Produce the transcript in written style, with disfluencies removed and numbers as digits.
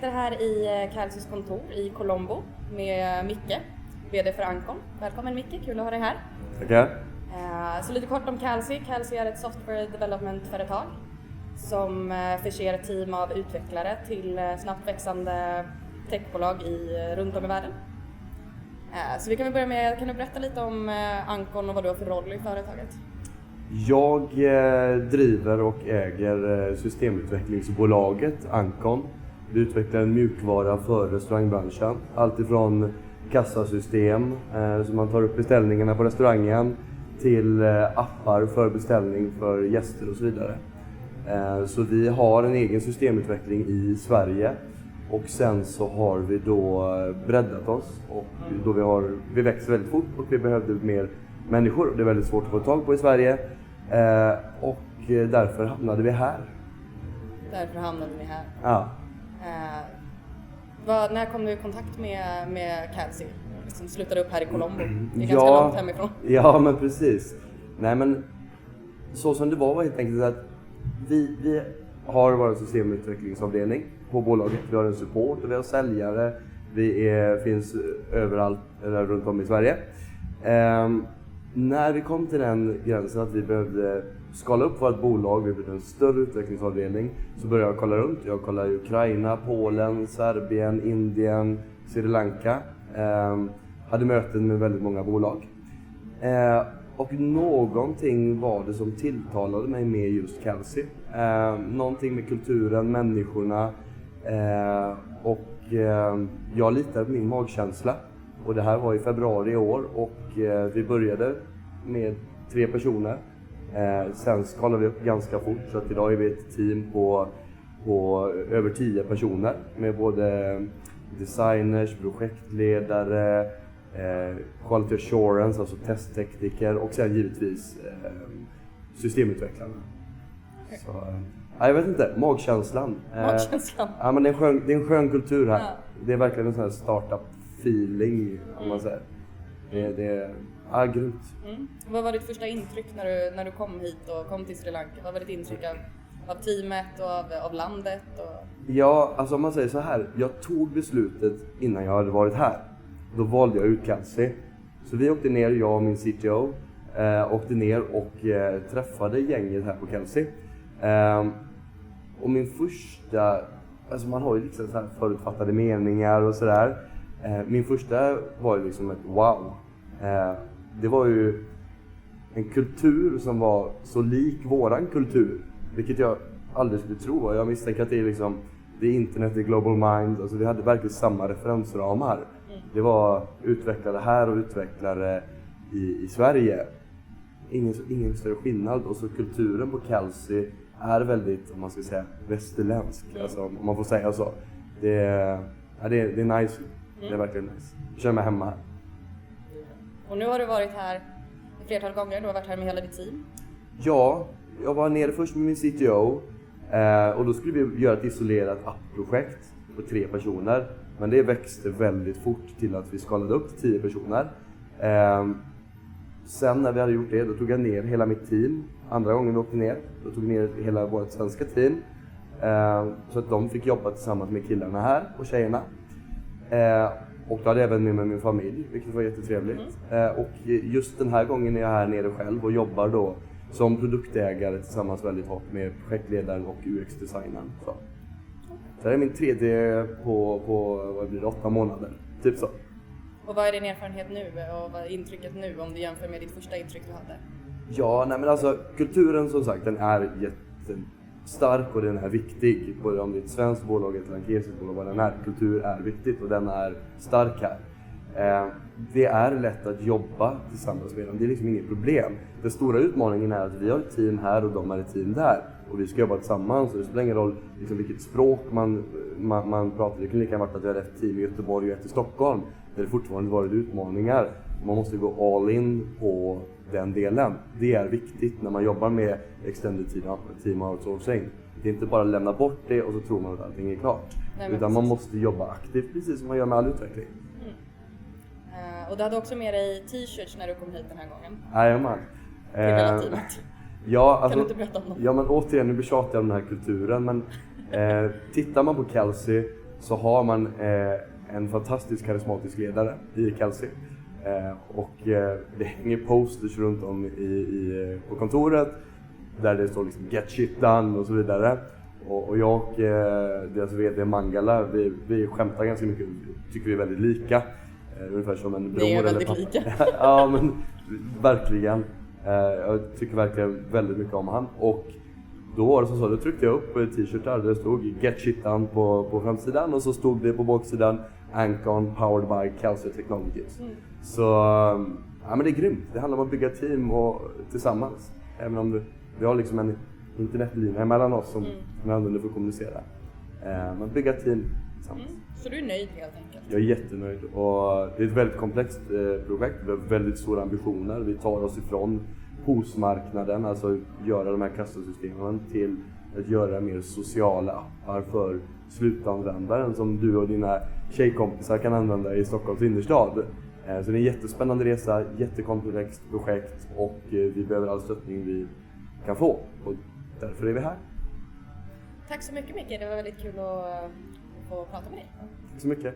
sitter här i Calcys kontor i Colombo med Micke, VD för Ancon. Välkommen Micke, kul att ha dig här. Tackar. Så lite kort om Calcy. Calcy är ett software development-företag som förser ett team av utvecklare till snabbt växande techbolag runt om i världen. Så vi kan väl börja med, kan du berätta lite om Ancon och vad du har för roll i företaget? Jag driver och äger systemutvecklingsbolaget Ancon. Vi utvecklar en mjukvara för restaurangbranschen. Allt ifrån kassasystem så man tar upp beställningarna på restaurangen till appar för beställning för gäster och så vidare. Så vi har en egen systemutveckling i Sverige och sen så har vi då breddat oss och då vi växer väldigt fort och vi behövde mer människor och det är väldigt svårt att få tag på i Sverige och därför hamnade vi här. Därför hamnade ni här? Ja. När kom du i kontakt med Calcy? Som slutade upp här i Colombo. Det är ganska långt hemifrån. Ja, men precis. Nej, men så som det var helt enkelt att vi har vår systemutvecklingsavdelning på bolaget. Vi har en support och vi har säljare. Vi finns överallt runt om i Sverige. När vi kom till den gränsen att vi behövde skala upp vårt bolag, vi behövde en större utvecklingsavdelning, så började jag kolla runt. Jag kollade Ukraina, Polen, Serbien, Indien, Sri Lanka. Hade möten med väldigt många bolag. Och någonting var det som tilltalade mig med just Calcy. Någonting med kulturen, människorna. Och jag litade på min magkänsla. Och det här var i februari i år och vi började med 3 personer. Sen skalade vi upp ganska fort så att idag är vi ett team på över 10 personer. Med både designers, projektledare, quality assurance, alltså testtekniker och sen givetvis systemutvecklarna. Okay. Så, jag vet inte, magkänslan. Magkänslan? Ja, men det är en skön kultur här. Ja. Det är verkligen en sån här startup-feeling, om man säger. Det är grymt. Vad var ditt första intryck när du kom hit och kom till Sri Lanka? Vad var ditt intryck av teamet och av landet? Ja, alltså om man säger så här. Jag tog beslutet innan jag hade varit här. Då valde jag ut Calcy. Så vi åkte ner, jag och min CTO, åkte ner och träffade gänget här på Calcy. Och min första, alltså man har ju liksom så här förutfattade meningar och sådär. Min första var ju liksom ett wow. Det var ju en kultur som var så lik våran kultur. Vilket jag aldrig skulle tro. Jag misstänker att det är liksom, det är internet, det är global mind. Alltså vi hade verkligen samma referensramar. Det var utvecklare här och utvecklare i Sverige. Ingen större skillnad. Och så kulturen på Calcy är väldigt, om man ska säga, västerländsk. Alltså, om man får säga så. Det är nice. Det är verkligen nice. Jag känner mig hemma här. Och nu har du varit här ett flertal gånger. Du har varit här med hela ditt team. Ja, jag var nere först med min CTO. Och då skulle vi göra ett isolerat app-projekt på 3 personer. Men det växte väldigt fort till att vi skalade upp till 10 personer. Sen när vi hade gjort det, då tog jag ner hela mitt team. Andra gången vi åkte ner, då tog vi ner hela vårt svenska team. Så att de fick jobba tillsammans med killarna här och tjejerna. Och då hade jag även med mig min familj, vilket var jättetrevligt. Och just den här gången är jag här nere själv och jobbar då som produktägare tillsammans väldigt hårt med projektledaren och UX-designern. Så det här är min 3D på vad blir det, 8 månader, typ så. Och vad är din erfarenhet nu och vad är intrycket nu om du jämför med ditt första intryck du hade? Ja, nej men alltså kulturen som sagt, den är jättestark och den är viktig. Både om det är ett svenskt bolag eller ett lankesiskt bolag, vad den är. Kultur är viktigt och den är stark här. Det är lätt att jobba tillsammans med dem, det är liksom inget problem. Den stora utmaningen är att vi har ett team här och de har ett team där. Och vi ska jobba tillsammans och det spelar ingen roll liksom vilket språk man pratar. Det kan lika gärna vara att vi har ett team i Göteborg och ett i Stockholm. Där det fortfarande varit utmaningar. Man måste gå all in på den delen. Det är viktigt när man jobbar med extended team outsourcing. Det är inte bara att lämna bort det och så tror man att allting är klart. Nej, utan man måste jobba aktivt, precis som man gör med all utveckling. Och du hade också med dig t-shirts när du kom hit den här gången. Jajamän. Till hela teamet. Ja, alltså, kan du inte berätta om dem? Ja, men återigen, nu tjatar jag om den här kulturen. Men tittar man på Calcy så har man en fantastisk karismatisk ledare i Kelsey. Det hänger posters runt om på kontoret där det står liksom get shit done och så vidare. Och jag och deras vd Mangala, vi skämtar ganska mycket, tycker vi är väldigt lika. Ungefär som en bror. Det är väldigt lika. Ja, men verkligen. Jag tycker verkligen väldigt mycket om han. Och då var det så, då tryckte jag upp t-shirtar där det stod Get Shit Done på framsidan och så stod det på baksidan Ancon powered by Kelsey Technologies. Så ja, men det är grymt. Det handlar om att bygga team och tillsammans. Även om vi har liksom en internetlinje mellan oss som vi använder för att kommunicera. Man bygger team tillsammans. Så du är nöjd helt enkelt? Jag är jättenöjd och det är ett väldigt komplext projekt. Vi har väldigt stora ambitioner. Vi tar oss ifrån hosmarknaden, alltså göra de här kassasystemen, till att göra mer sociala appar för slutanvändaren som du och dina tjejkompisar kan använda i Stockholms innerstad. Så det är en jättespännande resa, jättekomplext projekt och vi behöver all stöttning vi kan få och därför är vi här. Tack så mycket Micke, det var väldigt kul att få prata med dig. Tack så mycket.